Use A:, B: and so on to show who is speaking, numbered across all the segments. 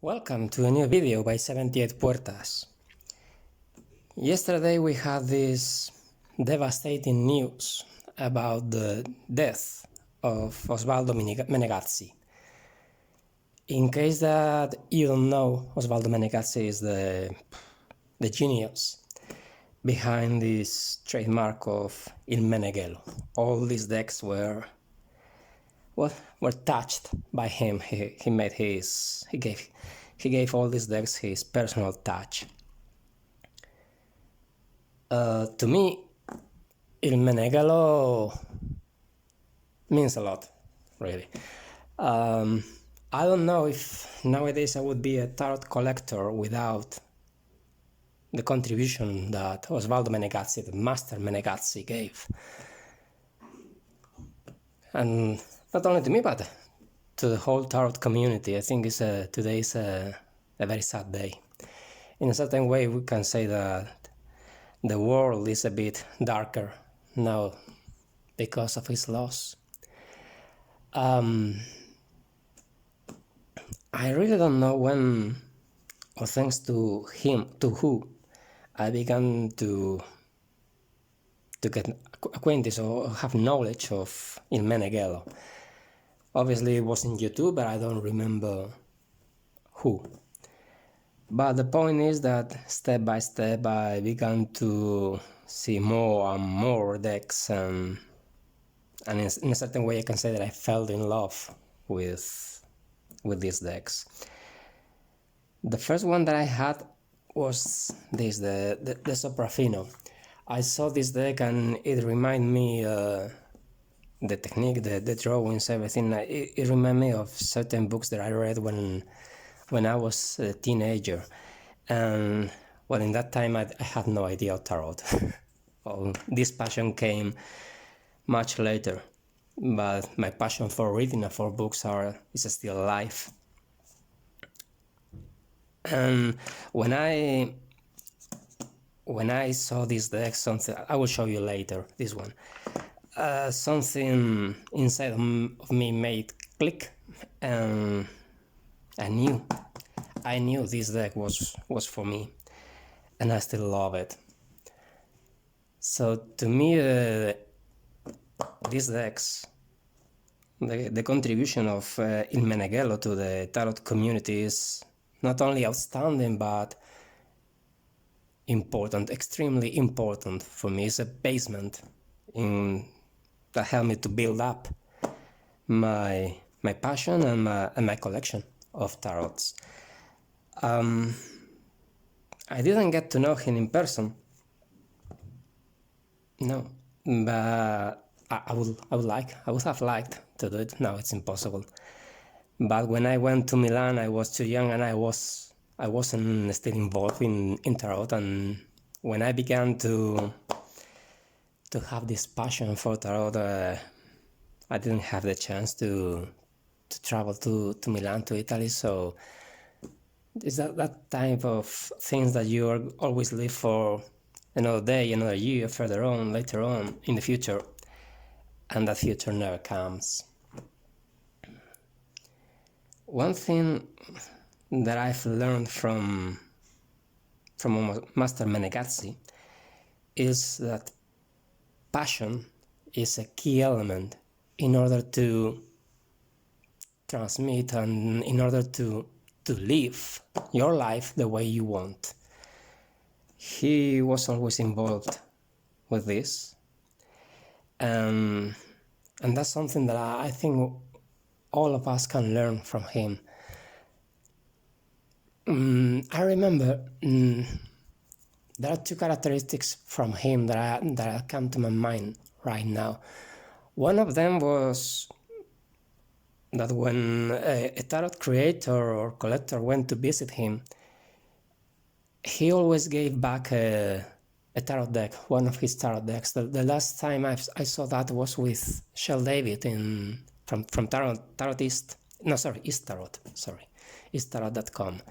A: Welcome to a new video by 78 Puertas. Yesterday we had this devastating news about the death of Osvaldo Menegazzi. In case that you don't know, Osvaldo Menegazzi is the genius behind this trademark of Il Meneghello. All these decks were touched by him. He gave all these decks his personal touch. To me, Il Meneghello means a lot, really. I don't know if nowadays I would be a tarot collector without the contribution that Osvaldo Menegazzi, the Master Menegazzi, gave. And not only to me, but to the whole tarot community. I think today is a very sad day. In a certain way, we can say that the world is a bit darker now because of his loss. I really don't know when, or thanks to him, to who, I began to get acquainted or have knowledge of Il Meneghello. Obviously it was in YouTube, but I don't remember who. But the point is that step by step I began to see more and more decks, and in a certain way I can say that I fell in love with these decks. The first one that I had was this, the Soprafino. I saw this deck and it reminded me the technique, the drawings, everything. It reminded me of certain books that I read when I was a teenager. And well, in that time I had no idea of tarot. Well, this passion came much later, but my passion for reading and for books is still alive. And when I saw this deck, something I will show you later, this one, something inside of me made click, and I knew this deck was for me, and I still love it. So to me, these decks, the contribution of Il Meneghello to the tarot community is not only outstanding, but important, extremely important for me. It's a basement that helped me to build up my passion and my collection of tarots. I didn't get to know him in person, no, but I would have liked to do it. Now it's impossible. But when I went to Milan, I was too young and I wasn't still involved in tarot. And when I began to have this passion for tarot, I didn't have the chance to travel to Milan, to Italy. So it's that type of things that you always live for another day, another year, further on, later on, in the future, and that future never comes. One thing that I've learned from Master Menegazzi is that passion is a key element in order to transmit and in order to live your life the way you want. He was always involved with this, and that's something that I think all of us can learn from him. I remember there are two characteristics from him that come to my mind right now. One of them was that when a tarot creator or collector went to visit him, he always gave back a tarot deck, one of his tarot decks. The last time I saw that was with Shell David from Tarot East. No, sorry, East Tarot. Sorry, easttarot.com.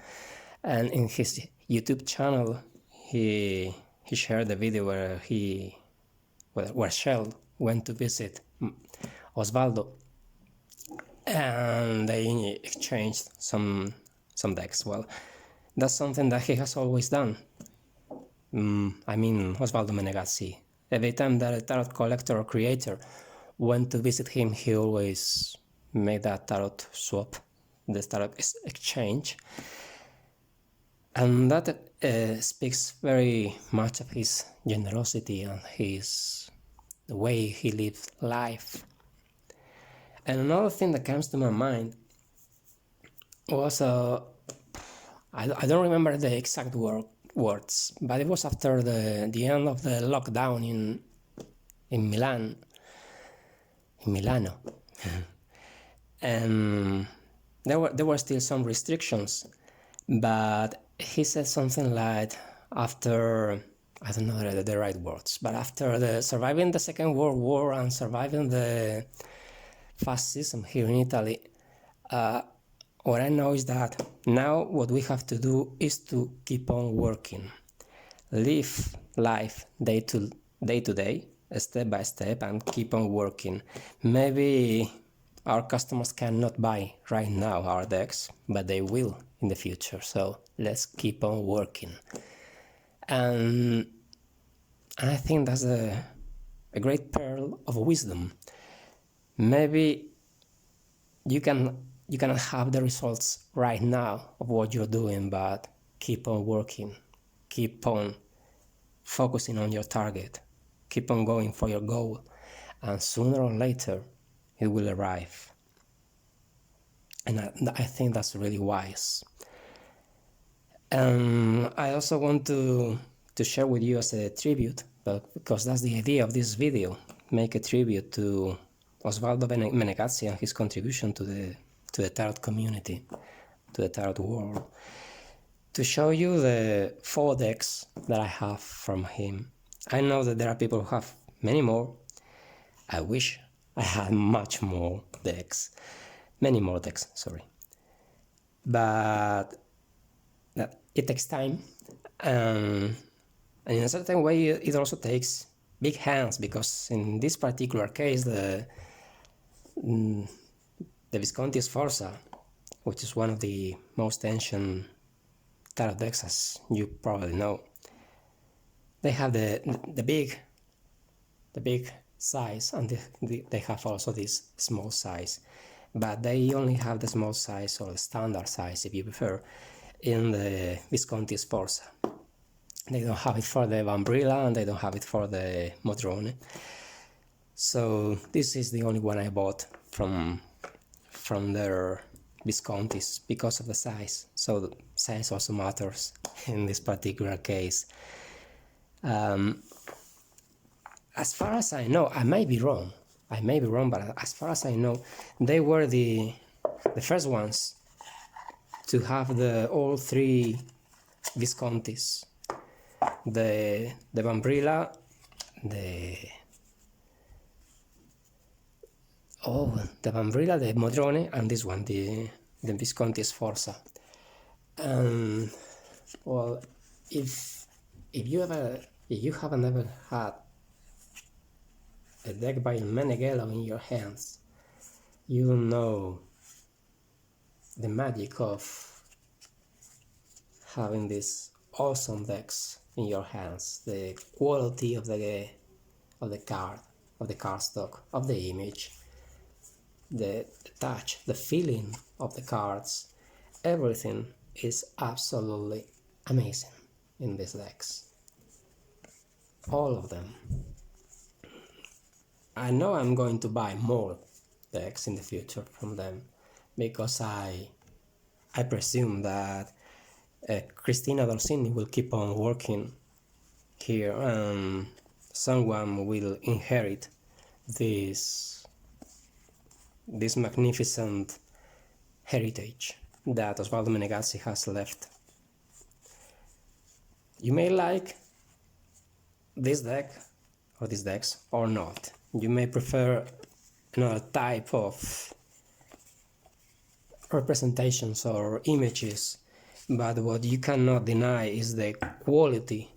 A: And in his YouTube channel, he shared a video where Shell went to visit Osvaldo, and they exchanged some some decks. Well, that's something that he has always done. I mean, Osvaldo Menegazzi. Every time that a tarot collector or creator went to visit him, he always made that tarot swap, the tarot exchange. And that speaks very much of his generosity and the way he lived life. And another thing that comes to my mind was, I don't remember the exact words, but it was after the end of the lockdown in Milano. And there were still some restrictions, but he said something like, after, I don't know the right words, but after surviving the Second World War and surviving the fascism here in Italy, what I know is that now what we have to do is to keep on working, live life day to day, step by step, and keep on working. Maybe our customers cannot buy right now our decks, but they will in the future, so let's keep on working. And I think that's a great pearl of wisdom. Maybe you cannot have the results right now of what you're doing, but keep on working, keep on focusing on your target, keep on going for your goal, and sooner or later it will arrive. And I think that's really wise. And I also want to share with you as a tribute, but because that's the idea of this video, make a tribute to Osvaldo Menegazzi and his contribution to the tarot community, to the tarot world, to show you the 4 decks that I have from him. I know that there are people who have many more. I wish I had much more decks, many more decks, sorry. But it takes time, and in a certain way it also takes big hands, because in this particular case the Visconti Sforza, which is one of the most ancient tarot decks, as you probably know, they have the big size, and they have also this small size, but they only have the small size, or the standard size if you prefer, in the Visconti Sforza. They don't have it for the Vambrilla, and they don't have it for the Modrone. So this is the only one I bought from their Viscontis because of the size. So the size also matters in this particular case. As far as I know, I may be wrong, but as far as I know, they were the first ones to have all 3 Viscontis. The Vambrilla, the Vambrilla, the Modrone, and this one, the Visconti Sforza. Well, if you haven't ever had a deck by Meneghello in your hands, you don't know the magic of having these awesome decks in your hands, the quality of the card, of the cardstock, of the image, the touch, the feeling of the cards. Everything is absolutely amazing in these decks, all of them. I know I'm going to buy more decks in the future from them, because I presume that Cristina Dorsini will keep on working here, and someone will inherit this magnificent heritage that Osvaldo Menegazzi has left. You may like this deck or these decks or not. You may prefer another type of representations or images, but what you cannot deny is the quality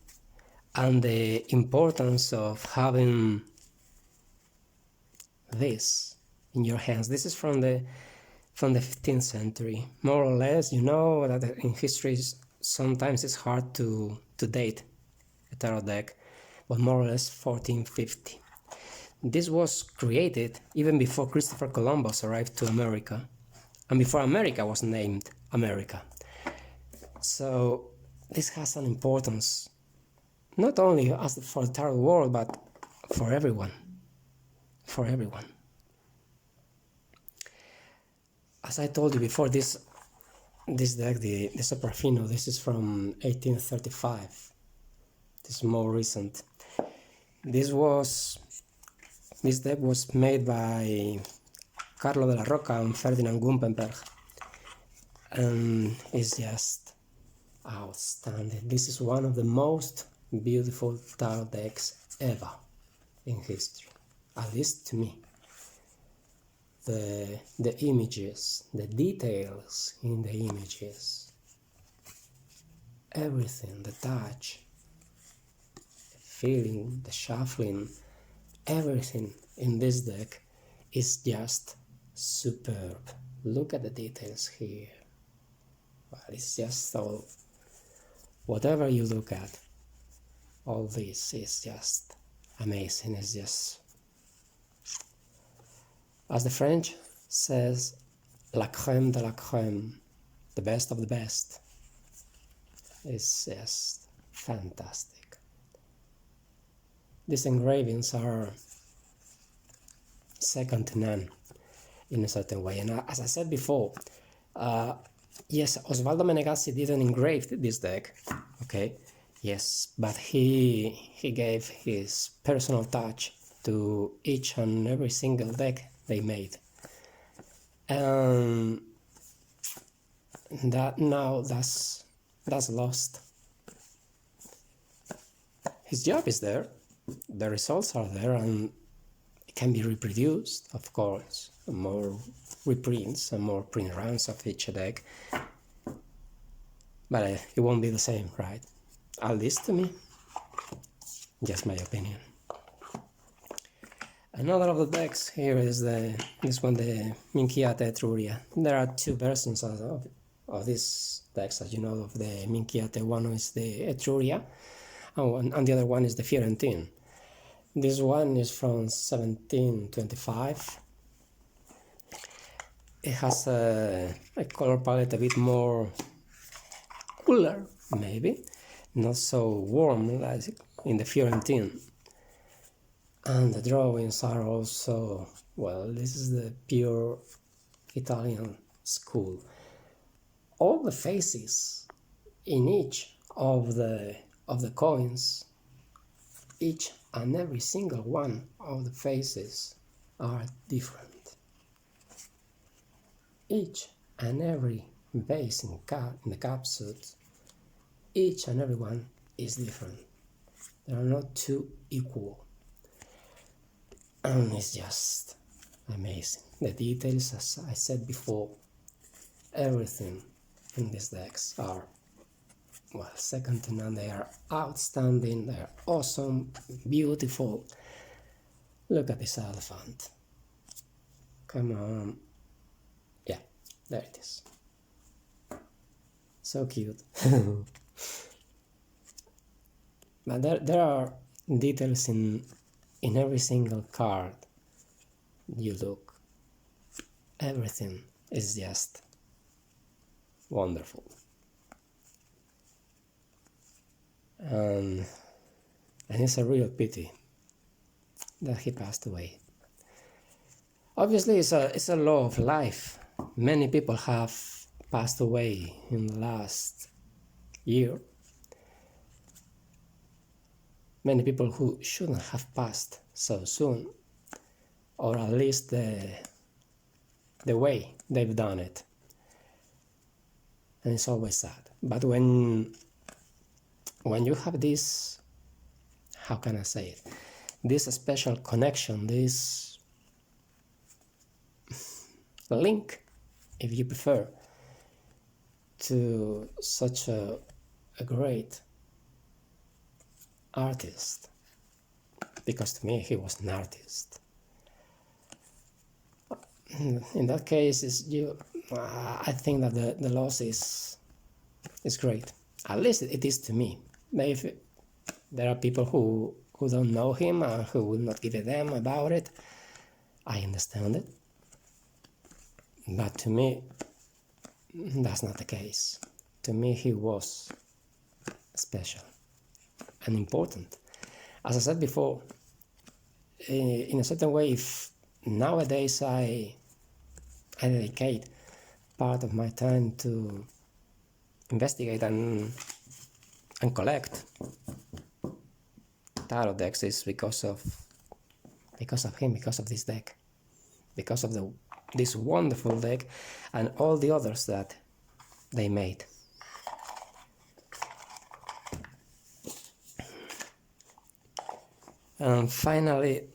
A: and the importance of having this in your hands. This is from from the 15th century. More or less, you know that in history sometimes it's hard to date a tarot deck, but more or less 1450. This was created even before Christopher Columbus arrived to America, and before America was named America. So this has an importance, not only for the tarot world, but for everyone. For everyone. As I told you before, this deck, the Soprafino, this is from 1835. This is more recent. This deck was made by Carlo de la Roca and Ferdinand Gumpenberg, and it's just outstanding. This is one of the most beautiful tarot decks ever in history, at least to me. The images, the details in the images, everything, the touch, the feeling, the shuffling, everything in this deck is just superb. Look at the details here. Well, it's just all, whatever you look at, all this is just amazing. It's just, as the French says, la crème de la crème, the best of the best. It's just fantastic. These engravings are second to none in a certain way. And as I said before, yes, Osvaldo Menegazzi didn't engrave this deck, okay? Yes, but he gave his personal touch to each and every single deck they made. And that now that's lost. His job is there, the results are there, and it can be reproduced, of course, more reprints and more print runs of each deck, but it won't be the same, right? At least to me, just my opinion. Another of the decks here is this one, the Minchiata Etruria. There are two versions of these decks, as you know, of the Minchiata. One is the Etruria, and the other one is the Fiorentine. This one is from 1725. It has a color palette a bit more cooler, maybe, not so warm like in the Fiorentine. And the drawings are also, well, this is the pure Italian school. All the faces in each of the coins, each and every single one of the faces are different. Each and every base in the capsules, each and every one is different. They are not two equal. And it's just amazing. The details, as I said before, everything in these decks are, well, second to none. They are outstanding, they are awesome, beautiful. Look at this elephant. Come on. Yeah, there it is. So cute. But there are details in every single card you look. Everything is just wonderful. And it's a real pity that he passed away. Obviously, it's a law of life. Many people have passed away in the last year. Many people who shouldn't have passed so soon, or at least the way they've done it. And it's always sad. But when you have this, how can I say it, this special connection, this link, if you prefer, to such a great artist, because to me he was an artist, in that case, I think that the loss is great. At least it is to me. Maybe if there are people who don't know him and who will not give a damn about it, I understand it. But to me, that's not the case. To me, he was special and important. As I said before, in a certain way, if nowadays I dedicate part of my time to investigate and collect tarot decks, is because of him, because of this deck, because of this wonderful deck and all the others that they made. And finally,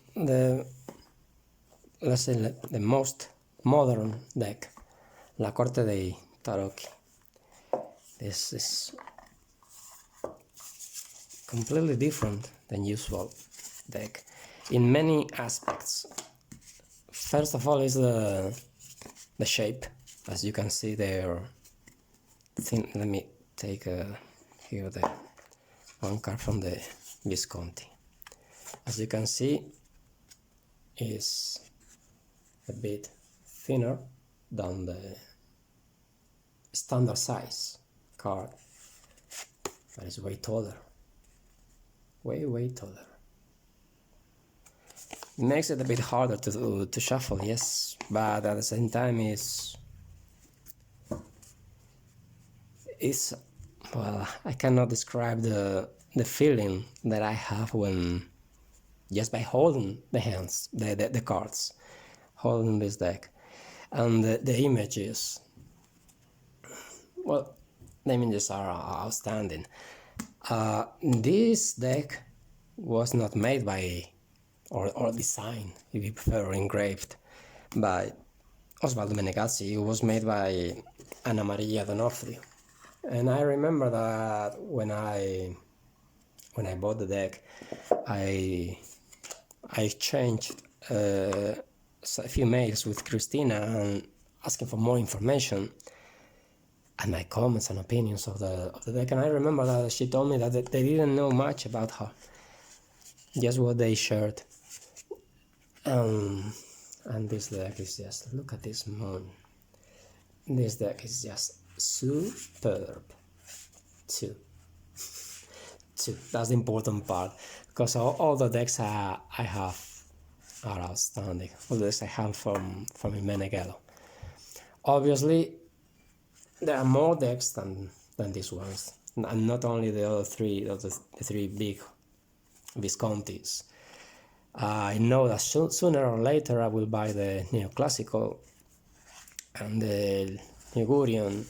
A: let's say the most modern deck, La Corte dei Tarocchi. This is completely different than usual deck in many aspects. First of all is the shape, as you can see there. Let me take here the one card from the Visconti. As you can see, is a bit thinner than the standard size card, but it's way taller, way taller. It makes it a bit harder to shuffle, yes, but at the same time is well, I cannot describe the feeling that I have when just by holding the hands, the cards, holding this deck, and the images. Well, the images are outstanding. This deck was not made by, or designed, if you prefer, or engraved by Osvaldo Menegazzi. It was made by Anna Maria Donofrio. And I remember that when I bought the deck, I exchanged a few mails with Christina and asking for more information and my comments and opinions of the deck. And I remember that she told me that they didn't know much about her, just what they shared. And this deck is just, look at this moon. This deck is just superb. Two. That's the important part, because all the decks I have are outstanding. All the decks I have from Meneghello. Obviously, there are more decks than these ones, and not only the three big Viscontis. I know that sooner or later I will buy the Neoclassical and the Ligurian.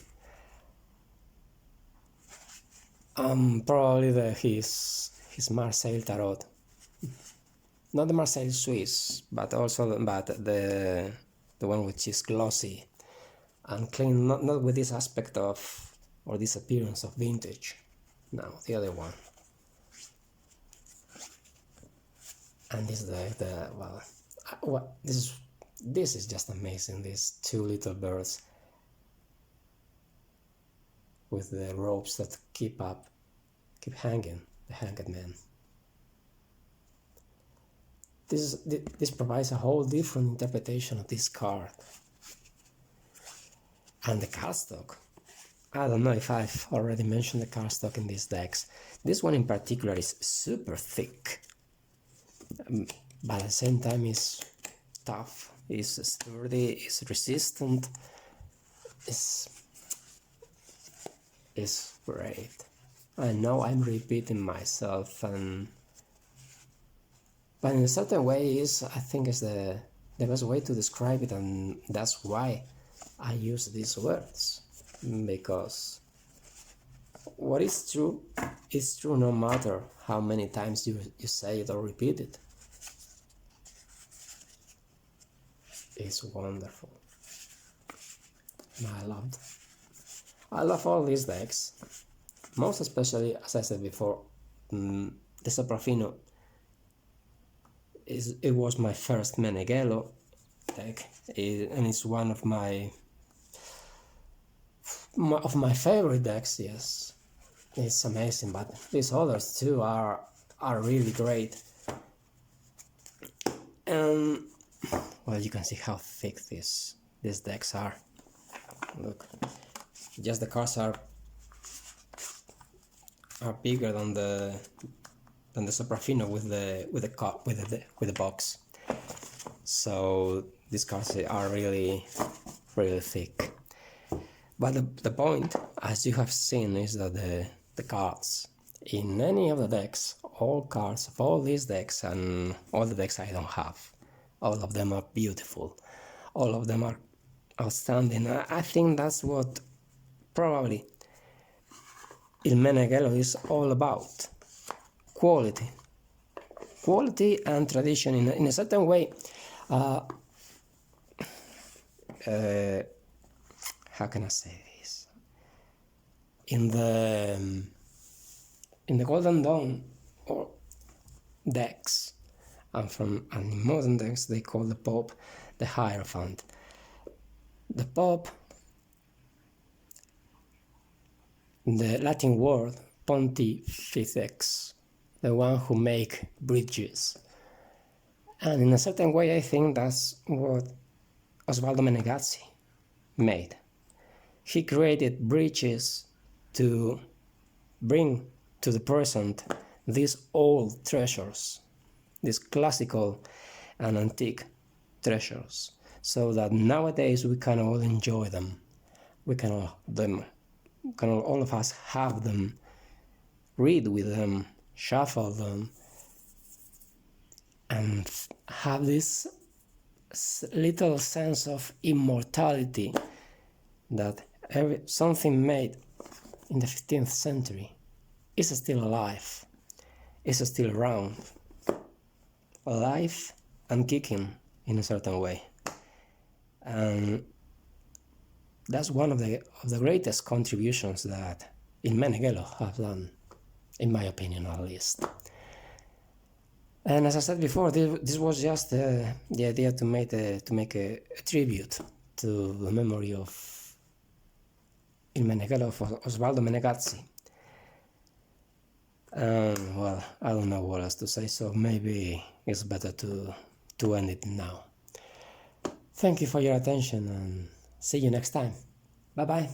A: Probably his Marseille Tarot, not the Marseille Swiss, but the one which is glossy and clean, not with this aspect of, or this appearance of vintage. No, the other one. And this this is just amazing. These two little birds with the ropes that keep hanging, the hanged man. This provides a whole different interpretation of this card. And the cardstock. I don't know if I've already mentioned the cardstock in these decks. This one in particular is super thick, but at the same time is tough, is sturdy, is resistant, is great. I know I'm repeating myself, but in a certain way I think is the best way to describe it, and that's why I use these words, because what is true is true no matter how many times you say it or repeat it. It's wonderful. I love all these decks, most especially, as I said before, the Soprafino. It was my first Meneghello, deck, and it's one of my favorite decks. Yes, it's amazing, but these others too are really great. And well, you can see how thick these decks are. Look, just the cards are bigger than the Soprafino with the box. So these cards are really thick. But the point, as you have seen, is that the cards in any of the decks, all cards of all these decks and all the decks I don't have, all of them are beautiful. All of them are outstanding. I think that's what probably Il Meneghello is all about. Quality and tradition in a certain way. How can I say this? In the Golden Dawn or decks, and in modern decks they call the Pope the Hierophant. The Pope, the Latin word pontifex, the one who make bridges. And in a certain way I think that's what Osvaldo Menegazzi made. He created bridges to bring to the present these old treasures, these classical and antique treasures, so that nowadays we can all enjoy them. We can all of us have them, read with them, shuffle them, and have this little sense of immortality that something made in the 15th century is still alive, is still around, alive and kicking in a certain way. And that's one of the greatest contributions that Il Meneghello have done, in my opinion at least. And as I said before, this was just the idea to make a tribute to the memory of Il Meneghello, of Osvaldo Menegazzi. Well, I don't know what else to say, so maybe it's better to end it now. Thank you for your attention and see you next time. Bye bye.